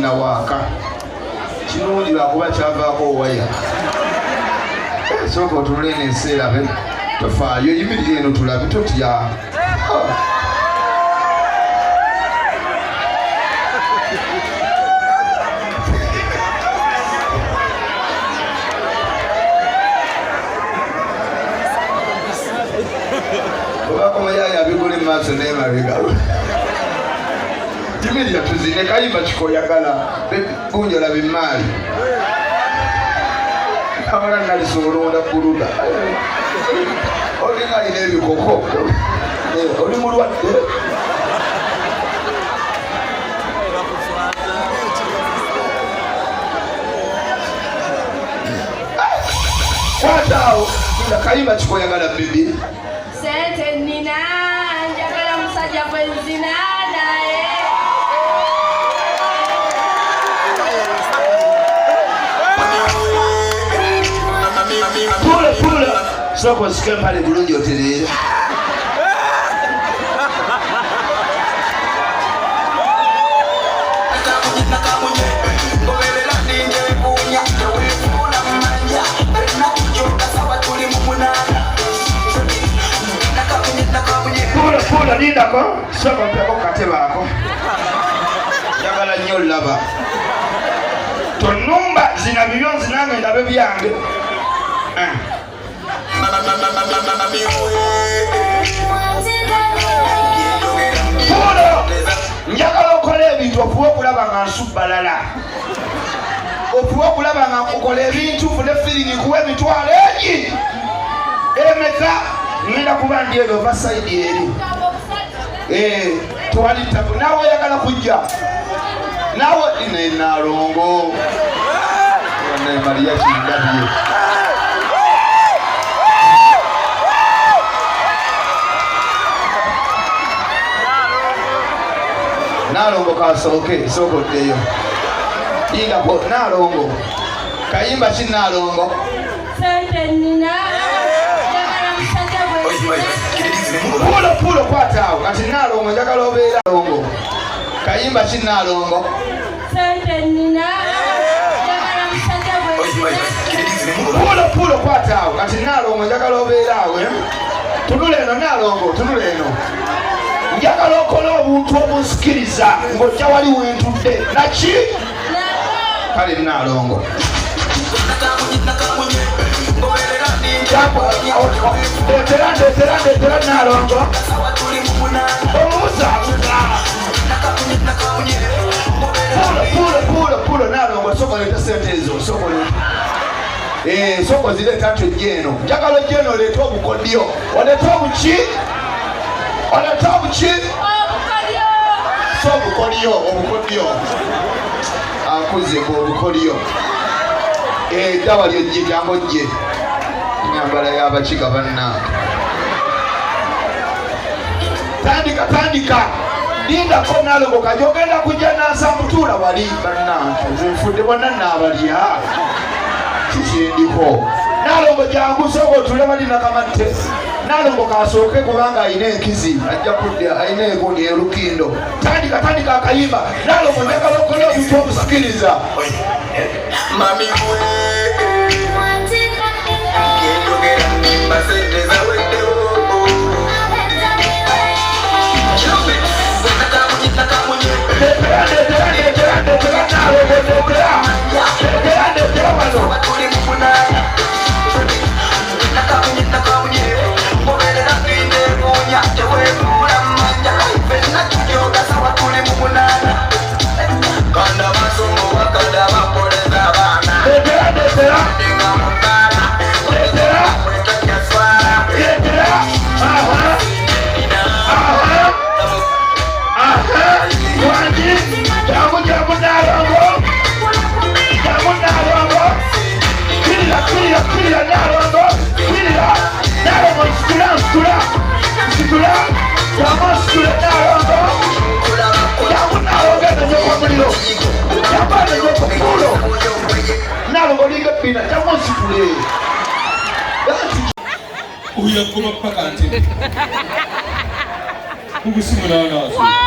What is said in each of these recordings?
kina waka kirungi lwakuba kyavaako waya sooka otunule n'enseera be tofaayo yimirire eno tulabe totya obakomayaya bigula emaaso n'emabega yimirira tuzine kayimba kikoyagala bunjola bimaali abala nalisolonda kuluda olinga alina ebikoko oli mulwadde kwataawo kayimba kikoyagala bibi sente nina njagala musajja gwenzina naye pula soko sike mpale bulungi otereera pula lindako soko mpeko katebaako njagala nnyo laba tonumba zina bibyo zinange ndabe byange njagala okola ebintu ofuba okulaba nga nsubbalala ofuba okulaba nga nkukola ebintu fune firingi kuwa emitwalo egi emeka ngenda kuba ndi eno vasaidi eri twalitabu naawe oyagala kujja naawe nenalongo Mariachi ndabye nalongo kasooke sokoddeyo ingako nalongo kayimba kinalongo sente nina njagala musajja gwenzina pulo kwataawo kati nalongo njagala obeera longo kayimba kinalongo sente nina pulo kwataawo kati nalongo njagala obeeraawe tunula eno nalongo tunula eno njagala okola obuntu obunsikiriza ng'ojja wali wentudde naki kale nalongo ndetera nalongo omubuzaabuza pulo nalongo sokoleta sente ezo soko zileta tojja eno njagala ojja eno oleete obukodyo oleete obuki oleete obuki so obukodyo akuzeko obukodyo eddawa lyojje kyangojje nyambala y'abakiga bannange tandika lindako nalongo kaja ogenda kujja nansambutuula wali bannange nze nfudde bonna naabalya kikindiko nalongo jangu soko otule bali nakamatte nalongo kasooke kubanga alina enkizi ajja kudda alina egundi erukindo tandika akayimba nalongo njagala okola obintu obusikiriza mami Uya kuma pakati. Ugusimu na wana.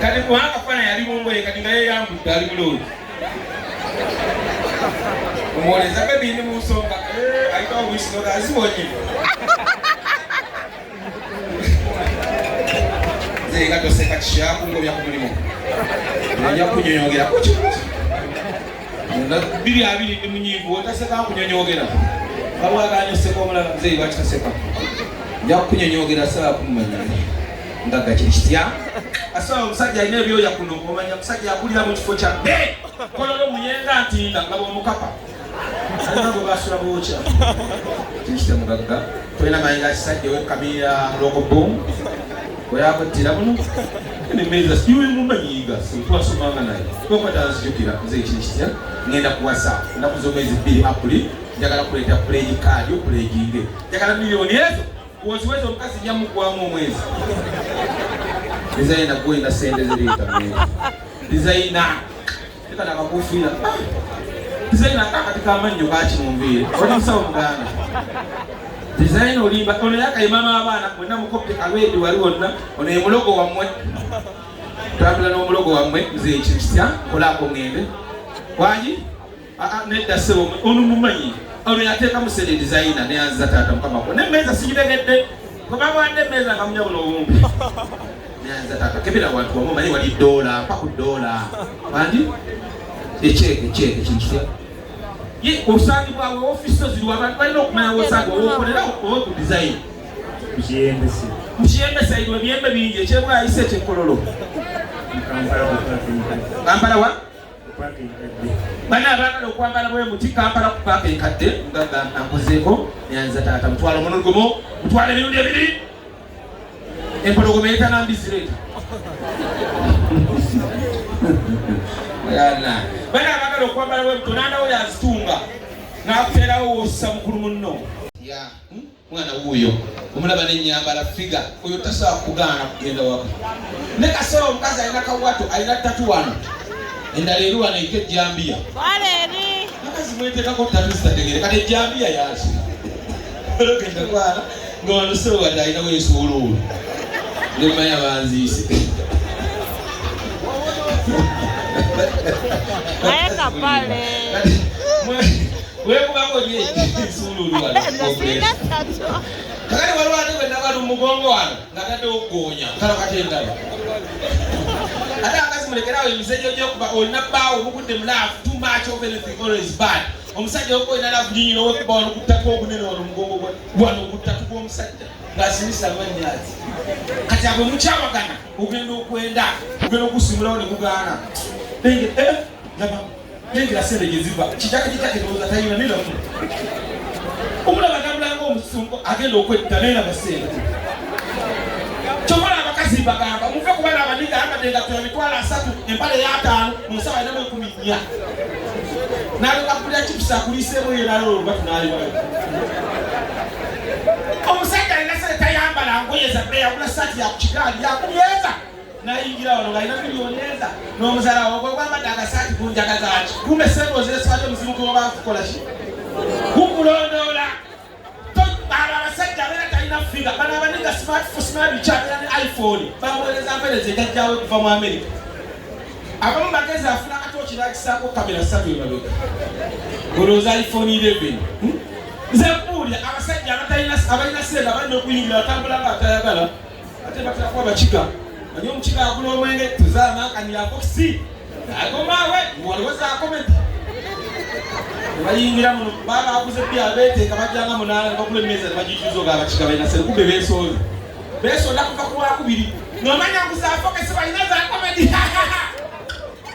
kati kubanga fana yali mungoye kati nga yeyambudde ali bulungi omuwoleza bebi ndi mu nsonga alikawo bwisinoga azibonye nze nga toseka kikyakungobya ku mulimu ajja kunyonyogera biri abiri ndi munyiivu otaseka kunyonyogera kabwaganyoseka omulala nze bakitaseka nja kukunyonyogera sala kumumanya ngaga kiri kitya asaba omusajja alina ebyoya kuno omanya musajja yakulira mu kifo kya kololo muyenga ntinda nga bwomukapa alina bwe basula bwokya kirikita mugagga tolina mayinga kisajja wekamira lokobomu oyakottira muno nemeza sijuwe mumanyiiga twasomanga naye twakwataanzijukira nze ekiri kitya ngenda kuwasa ennaku z'omwezi 2 apuli njagala kuleeta puleegi kaadi opuleeginge njagala miliyoni ezo woziweza omukazi nyamugwamu omwezi designer gwenda sente ziriita designer tekana akakufiira designer akakati kamannyo kakinumviire onamusawo muganda designer olimba ono yakayimama abaana mwena mukopte kalwedi wali wonna ono ye mulogo wammwe tambula n'omulogo wammwe nze ekyo kitya kolako ngende wangi nedda sebo ono mumanyi ono yateekamu sente designer neyanziza taata mukamako nemmeeza sigiregedde kobabwadde emmeeza nga munyabula obumpi neyanziza taata kebera wantu wamu manyi wali dola mpaku dola wandi ekyeke kino kitya ye osangibwawe ofiso ziri wabantu balina okumanya wosangibwa wokolera owe ku design mukiyembesa irwe ebyembe bingi ekyebwayise ekyekololo kampala wa bana abagala okwambala bwe muti kampala ku paaka enkadde ngaga nankozeeko neyanziza taata mutwala omunogomo mutwala emirundi ebiri empologoma etanambizireeta bana abagala okwambala bwe muti onandawo yazitunga nakuteerawo wossa mukulu munno mwana wuuyo omulaba nenyambala figa oyo tasobola kugaana kugenda waka ne kasobola omukazi alina kawato alina ttatu wano endala eri wano eriko ejjambiya akazi mweteekako ttatu zitategere kati ejjambiya yaki ologenda kwana nga wano sobo wadde alinawo ensuuluulu nemanya banziise Aye Kapale. wekubako nye ensuuluulu wano kakati waliwo ate bwe nabali mu mugongo wano nga tadde okugonya kalo kate endala ate akazi mulekerawo emisenyo gyokuba olina bbaawo omugudde mulaafu too much of anything always bad omusajja oku olina laafu nyinyina owekuba wano kuttako ogunene wano omugongo wano oguttatu gw'omusajja ng'asinisa amannyazi kati abwe mukyawagana ogenda okwenda ogenda okusimulawo ne mugaana nengera sente gye ziva kijakekitake ndowooza tayina neramu omulaba tambulanga omusungo agenda okwetta neraba sente kyobola abakazi bagamba muve kubana abaniga ambadde nga tula mitwalo 3 empale ya5 musawo alinamu 14 naleka kulya kipusa akuliseemu yeralo olubatu naliwayo omusajja alina sente tayambala ngoye zabbe yagula saati yakukigaali yakulyeza nayingira wano ng'alina miliyoni eza n'omuzala ogwo gwambadde akasaati kunjagazaki kumbe sente oziresibaly omuzimu gwoba kukola ki kukulondoola abasajja abeera talina figa bano abaniga smartphone kyabera ne iphone bamuweereza mpereza ejajjawe okuva mu america abamu bagezi afuna akatooki nakisaako kamera 3 emabega olowooza iphone 11 nze mbuulya abasajja abalina sente abalina okuyingira batambula nga atayagala ate baterakuba bakiga ani omukiga agula omwenge tuzaamankanira bokisi agomaawe waliwoza akomenti bayingira muno baba aguze bya beteeka bajjanga munaala ne bagula emmeeza ne bagijuza oga abakiga balina sente kumbe beesooza kuva ku lwakubiri nomanya nguzaafokesi balina za komedi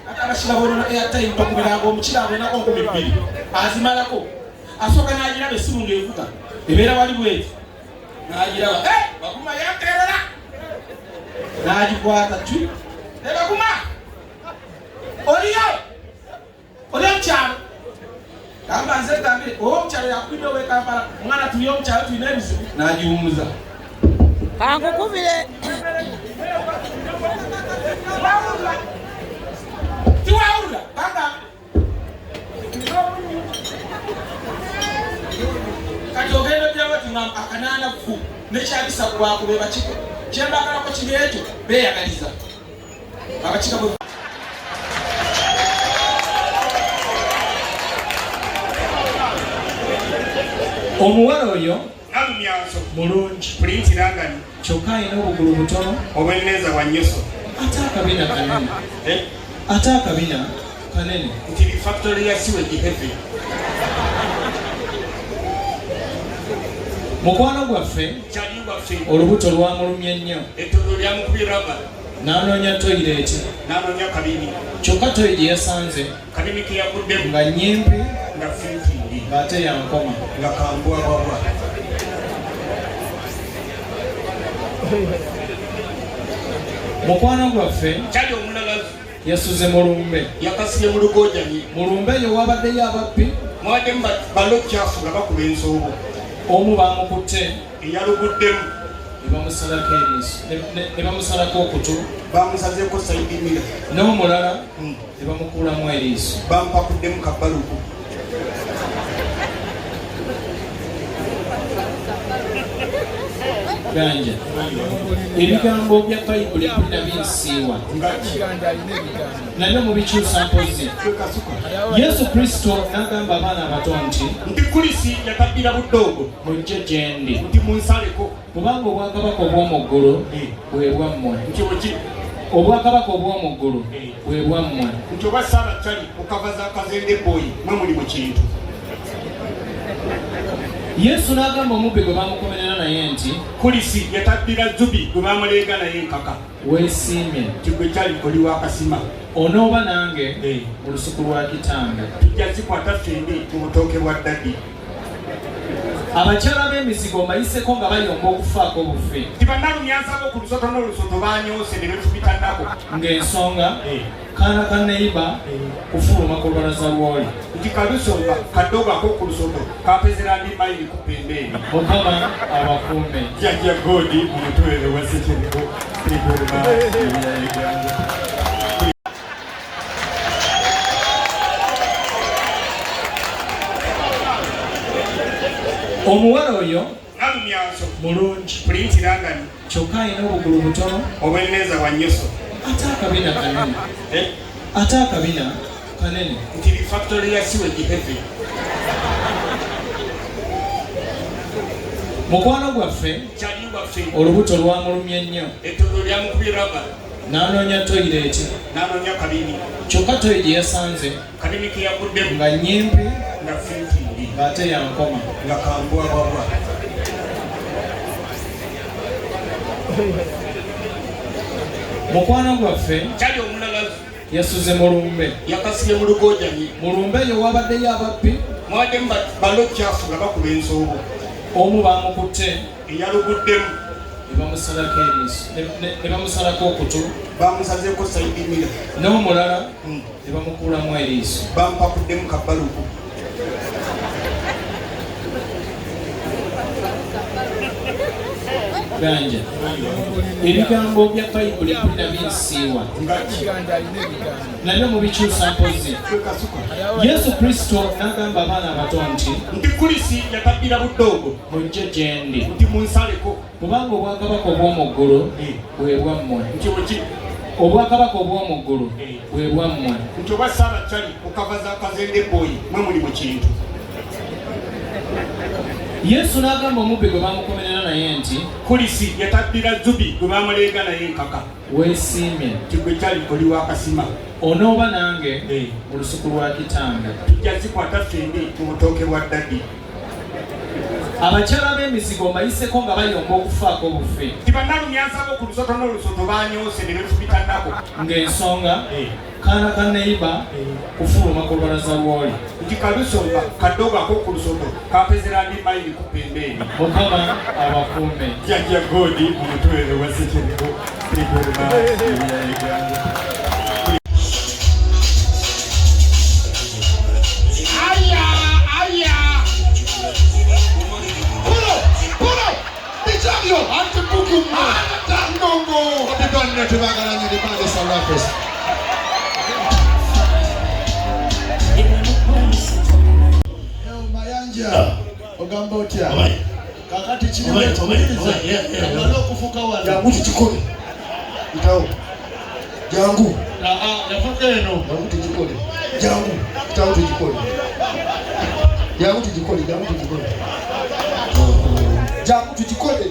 ate abakira boolona airtime bakubiranga omukira alinako 2,000 azimalako asooka n'agiraba essimu ng'evuga ebeera wali bweti n'agiraba baguma yanterera n'agikwata twi ebaguma oliyo omukyalo kamba nze gambire omukyalo yakubidde owekampala omwana tuli omukyalo tulina ebizibu n'agiwumuza kankukubire tiwawulira kangambire kati ogenda byawe tungamba akananafu nekyabisa kwakube bakiko kyembagalako kibi ekyo beeyagaliza Abachika bwe Omuwala oyo nalumyanso mulungi pulinti nangani kyokka alina obugulu butono obweneza bwa nyoso ate akabina kanene nti factory ya siwegi heavy. mukwano gwaffe kyali gwaffe olubuto lwamulumye nnyo ettondo lyamukubiraba n'anoonya toyireeti n'anoonya kabini kyokka toyiri yasanze kabini keyaguddemu nga nnyimpi nga fintindi ng'ate yankoma nga kambwabwabwa. mukwano gwaffe kyali omulalazi yasuze mulumbe yakasibye mu lugojanyi mulumbe eyo wabaddeyo ababbi mwaddemu balokyafu nga bakuba ensoobo omu baamukutte eyaluguddemu ne bamusalako okutu bamusazeeko sayidimira n'omulala ne bamukuulamu eriiso bampakuddemu kabaluku. ganja ebigambo bya bayibuli binabinsiiwa nabyo mubikyusa mpozi. yesu kristo n'agamba abaana abato nti kulisi yatabbira buddogo mujje gye ndi nti munsaleko kubanga obwakabaka obw'omu ggulu bwe bwammwe obwakabaka obw'omu ggulu bwe bwammwe nti oba saalakyali okava za kazende boyi mwe muli mu kintu. yesu n'agamba omubbi gwe bamukomerera naye nti kulisi yatabbira zubi gwe bamuleega naye enkaka weesiimye nti gwe kyali oli wakasima onooba nange mu lusuku lwa kitange tujja zikwata ffembi mu butooke bwa ddadi. abakyala b'emizigo mbayiseko nga bayomba okufaako bufe nti bannalumyansabo ku lusoto n'olusoto banyoose ne befubitannako ng'ensonga kaana ka neiba kufuluma ku lubalaza lw'oli nti kalusonga kaddogo ak'oku lusoto kapezerandi mayiri ku pembeeni. mukama abakuume jjajja godi mu mutwere wa sekyeriko igorima ebyayeganja. omuwala oyo nalumyanso mulungi pulinti nangani kyokka alina obugulu butono obweneza bwa nyoso ate akabina kanene nti factory ya siwegi heavy. mukwano gwaffe kyali gwaffe olubuto lwamulumye nnyo ettondo lyamukubiraba n'anoonya toyireeti n'anoonya kabini kyokka toyiri yasanze kabini keyaguddemu nga nnyimpi nga fintindi ng'ate yankoma nga kambwabwabwa. mukwano gwaffe kyali omulalazi yasuze mulumbe yakasibye mu lugojanyi mulumbe eyo wabaddeyo ababbi mwaddemu balokyafu nga bakuba ensoobo omu baamukutte eyaluguddemu ne bamusalako okutu bamusazeeko sayidimira n'omulala ne bamukuulamu eriiso bampakuddemu kabaluku. ganja ebigambo bya bayibuli binabinsiiwa nabyo mubikyusa mpozi. yesu kristo n'agamba abaana abato nti kulisi yatabbira buddogo mujje gye ndi nti munsaleko kubanga obwakabaka obw'omu ggulu bwe bwammwe obwakabaka obw'omu ggulu bwe bwammwe nti oba saalakyali okava za kazende boyi mwe muli mu kintu. yesu n'agamba omubbi gwe bamukomerera naye nti kulisi yatabbira zubi gwe bamuleega naye enkaka weesiimye nti gwe kyali oli wakasima onooba nange mu lusuku lwa kitange tujja zikwata ffembi mu butooke bwa ddadi. abakyala b'emizigo mbayiseko nga bayomba okufaako bufe nti bannalumyansabo ku lusoto n'olusoto banyoose ne befubitannako ng'ensonga kaana ka neiba kufuluma ku lubalaza lw'oli nti kalusonga kaddogo ak'oku lusoto kapezerandi mayiri ku pembeeni. mukama abakuume jjajja godi mu mutwere wa sekyeriko igorima ebyayeganja. ogamba otya kakati kiri okufuka wano Jangu. Yavuga eno. Jangu tujikole. Jangu. Jangu tujikole. Jangu tujikole. Jangu tujikole. Jangu tujikole.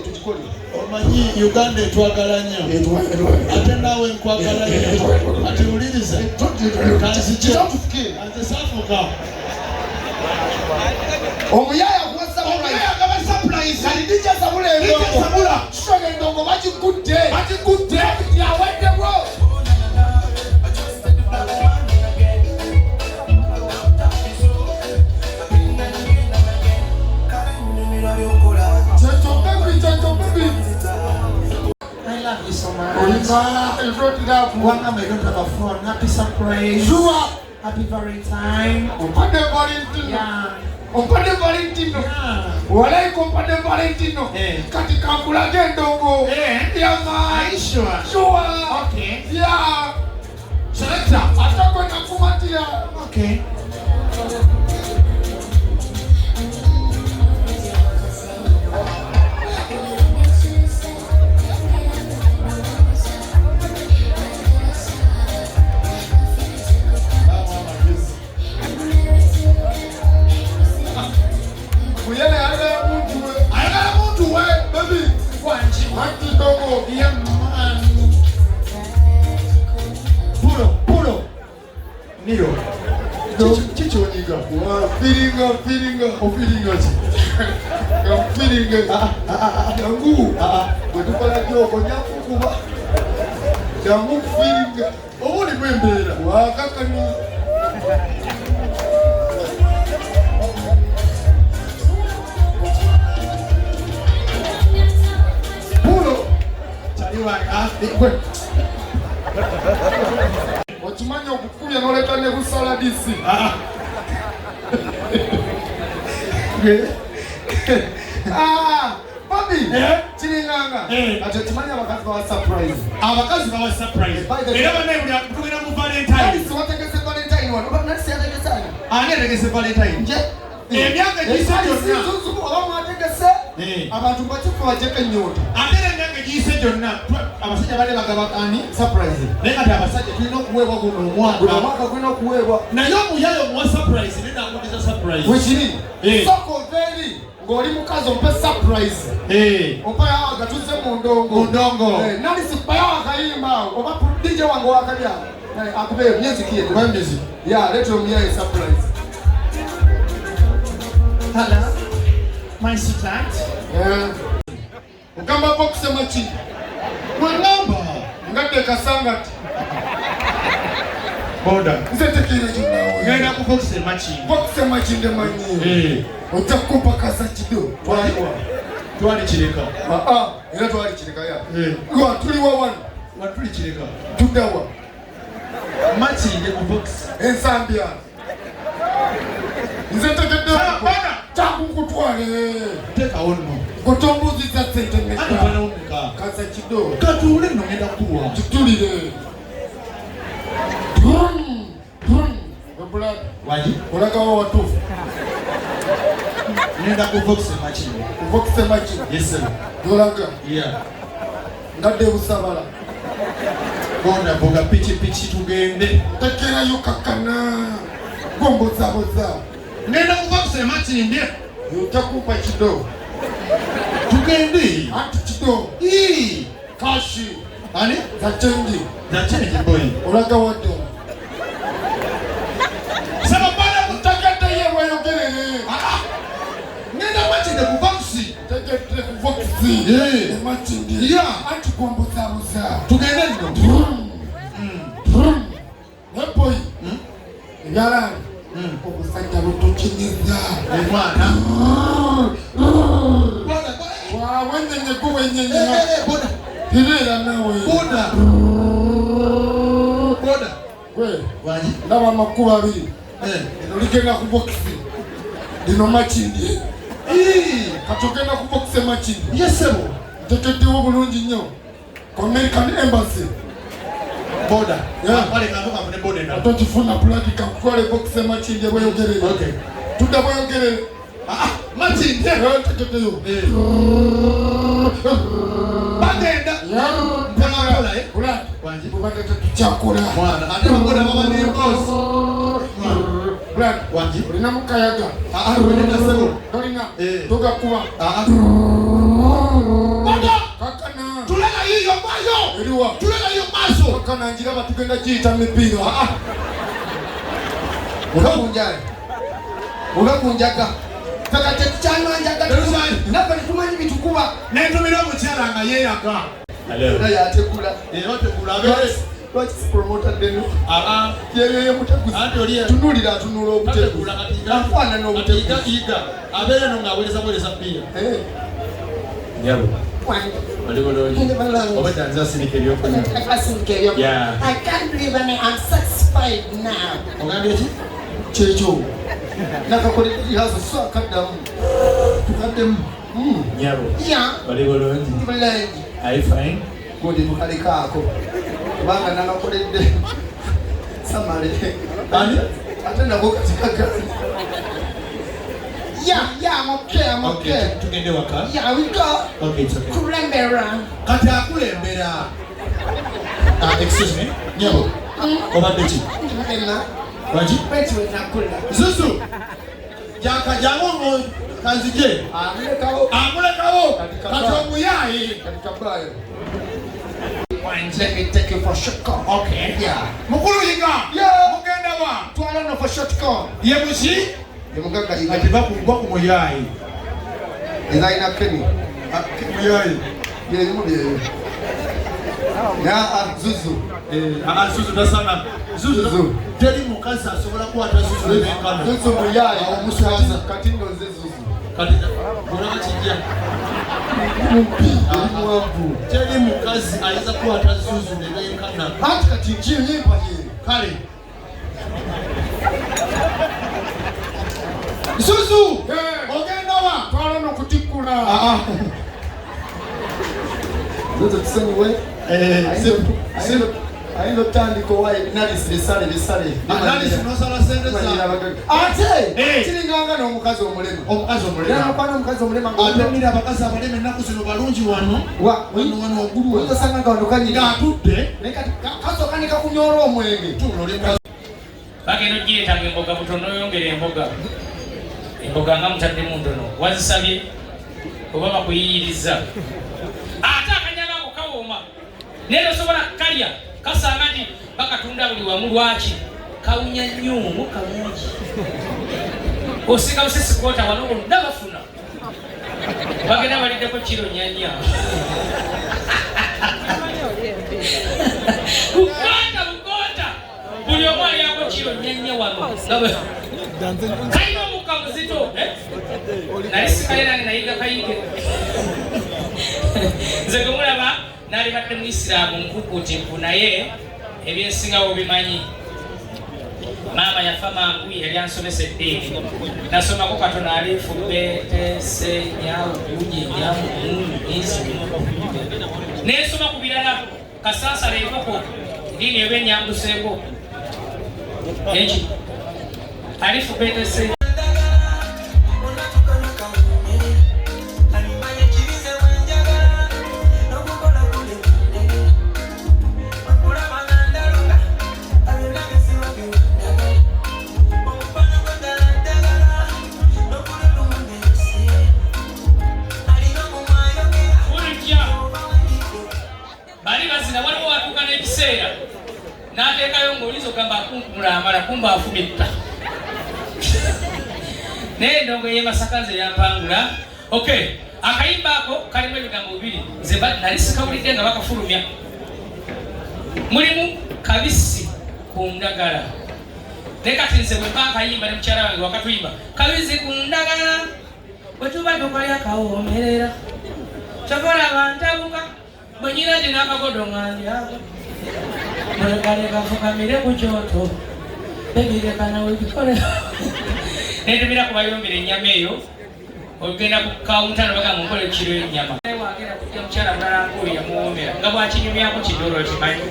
Omanyi Uganda etwagala nnyo. Ate naawe nkwagala nnyo. Ati uliriza. Kanzije. Kanze safuka. Omuyaya kuwa surprise. Alidija sabula endongo. Shoga endongo bagikutte. Yawedde bro. I love you so much. Happy surprise. Happy Valentine. Ompade Valentino. Walai kompade Valentino. Katika kulaga ndongo. Yeah man. Sure. Okay. Yeah. Selector. Atako na kumatia. Okay. Ayagala muntu we baby. Wanchi. Wanchi ndongo. Yeah man. Pulo. Niro. Chicho niga. Feeling. Yangu. Wetukola kyoko nyakukuba. Yangu feeling. Obuli kwembera. Wakaka ni. Wachimanya okukuya noleta ne busaladisi. Babi. Chilinganga. Ate chimanya abakazi bawa surprise. Abakazi bawa surprise. Era banaye buli akutugenda mu Valentine. Si wategese Valentine wano. Oba nasi yategese ani? Ani ategese Valentine? Nje. Emyaka giyise gyonna. Oba mwategese. Abantu bakifu bajjeko ennyota. Ate emyaka giyise gyonna abasajja bale bagaba ani surprise. Naye kati abasajja tulina okuweebwa guno omwaka. Gulina okuweebwa. Naye omuyayo omuwa surprise naye namugiza surprise. Wekiri. Soko veri. Ng'oli mukazi ompe surprise. Opa yawa gatuze mu ndongo. Nali sipayawa akayimba. Oba DJ wange wakabya. Akube music yetu. Kwa music. Yeah, let him hear a surprise. Hello. My sweetheart. Ugamba po kusema chi. Mwangamba. Ngate kasangati. Boda. Nze tekire jinawe. Ngenda kukusema chi. Kusema chi ndemanyi. Utakupa kasa chido. Twali kireka. Era twali kireka ya. Kwa tuli wa one. Watuli kireka. Tudawa. Machi nde ku box. Ensambia. Nze tekede. Bana. Tangu kutwale. Teka ono. Kotombuzi za sente meka. Ani bana umuka. Kasa chido. Katule no ngenda kuwa. Tutulire. Wabula. Waji. Olaga wa watufu. Ngenda ku box machi. Uvokise machi. Yes sir. Dolaga. Yeah. Ngade usabala. Bona boga pichi tugende. Tekera yukakana. Gombo zaboza. Ngenda ku box machi ndie. Utakupa chido. Tugende. Anti chido. Kashi. Ani? Za change. Za change boy. Olaga wado. Saba bana Utakata yewe yogerere. Ngenda machi nde ku box. Tekete kuvokisi. Machi ndi. Yeah. Anti gombo zaboza. Tugende ndo. Nepoi. Yala. Okusajja lutukiniza. Mwana. Wenyenye kuwenyenye. Boda. Hirira nawe. Boda. Gwe. Waji. Ndaba makuba abiri. Ligenda ku bokisi. Lino makindi. Katogenda ku bokisi makindi. Yes sebo. Tekeddewo bulungi nnyo. Ku American Embassy. Boda. Yeah. Wale kavuka mune boda na. Atokifuna plagi kakutwale bokisi makindi bweyogerere. Okay. Tudda bweyogerere. Machi nde. Tekeddeyo. Bagenda. Yeah. Mpona Kakola kula wanje kubata chakula mwana ate mbona baba ni boss kula wanje ulina mukayaga ulina sebo ulina toka kuwa kakana tulela hiyo mayo eliwa tulela hiyo maso kakana njira batugenda jita mipira unakunjaga kakate cyane wanjaga napa nitumanyi bitukuba nentumira mucyara nga yeyaga alero yate kula yote kula abere what is promoted deno yeye mutaguzi andi oliye tunulira tunulo obutekula katinga afana no butekula abere no ngaweleza mweleza pia nyabo Yeah. I can't believe I'm satisfied now. Ogambeji checho nakakole ihazo so kadamu tukadem nyabo Yeah. balibolondi Balandi. I fine kodi mukale kako banga nanakoledde samale ani atenda katika gani. Yeah, I'm okay. Tugende waka. Yeah, we go. Okay, it's okay. Kulembera. Kati akulembera. Excuse me. Nyabo. Obadechi. Kulembera. Waji? Betu nakula. Zuzu. Jaka jango kanzije. Amulekawo. Katika muyai. Katika bayo. Let me take you for shortcut. Okay. Yeah. Mukulu yinga. Yeah. Mugenda wa. Twala no for shortcut. Yemushi. Yemugaga yiga. Atiba ku muyai. Designer Kenny. Muyai. Ye mudiye. Ya Zuzu. Zuzu dasana. Zuzu. Teri mukazi asobola kwata Zuzu lebenkana. Zuzu muyai omusaza katindo ze Zuzu. Kati bona kijja. Mwavu. Teri mukazi ayeza kwata Zuzu lebenkana. Hati katinji yimpa ye. Kale. Zuzu. Ogenda wa. Twala no kutikula. Zuzu tusenyiwe. Ayindo tandiko wayi lisale. Analisi nosala sente za. Ate. Kilinganga n'omukazi omulema. Omukazi omulema. Yakwana omukazi omulema Atemira abakazi abalema ennaku zino balungi wano. Wano ogulu. Oyosanga nga ondokanyira. Atudde. Kasooka ne kakunyola omwenge. Bagenda ogiyetanga emboga butono oyongera emboga nga mutaddemu ntono wazisabye oba bakuyiyiriza ate akanyama ako kawooma naye tosobola kalya kasanga nti bakatunda buli wamu lwaki kawunya nnyo kalungi osinga busisikoota wano oludda bafuna bagenda baliddeko kiro nyanya bukoota buli omu alyako kiro nyanya wano kalina omukka muzito nali sikaye nange nayiga kayige nze gemulaba nali badde muisiraamu nkukutiku naye ebyensingawo bimanyi maama yafa mangu yali ansomesa eddiini nasomako katono alifu betese nyawo buji nyamu izi nensoma ku birala kasaasala enkoko ddiini eba enyambuseeko eki alifu betese nateekayo ng'olizo gamba akunkumula amala kumba afumita naye endongo y'emasaka nze yampangula okay akayimba ako kalimu ebigambo bibiri nze nali sikawulidde nga bakafulumya mulimu kabisi ku ndagala naye kati nze bwe mpa akayimba ne mukyala wange wakatuyimba kabisi ku ndagala bwe tuba tukolya kawoomerera kyokola bantabuka bwe nyina gye n'akagodo ng'andyako Mereka fukamire ku kyoto begireka nawe bikolera nentumira kubayombera ennyama eyo ogenda ku kawunta nobaga munkole kiro ennyama wagenda kujja mukyala mulala ng'oyo yamuwoomera nga bwakinyumyako kidolo kimanyi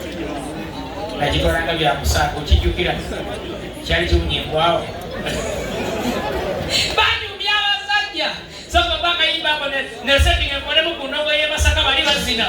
nagikolanga byakusaako kijjukira kyali kiwunyembwawo banyumya abasajja soka bakayimbaako nesettinga enkolemu ku ndogo y'emasaka bali bazina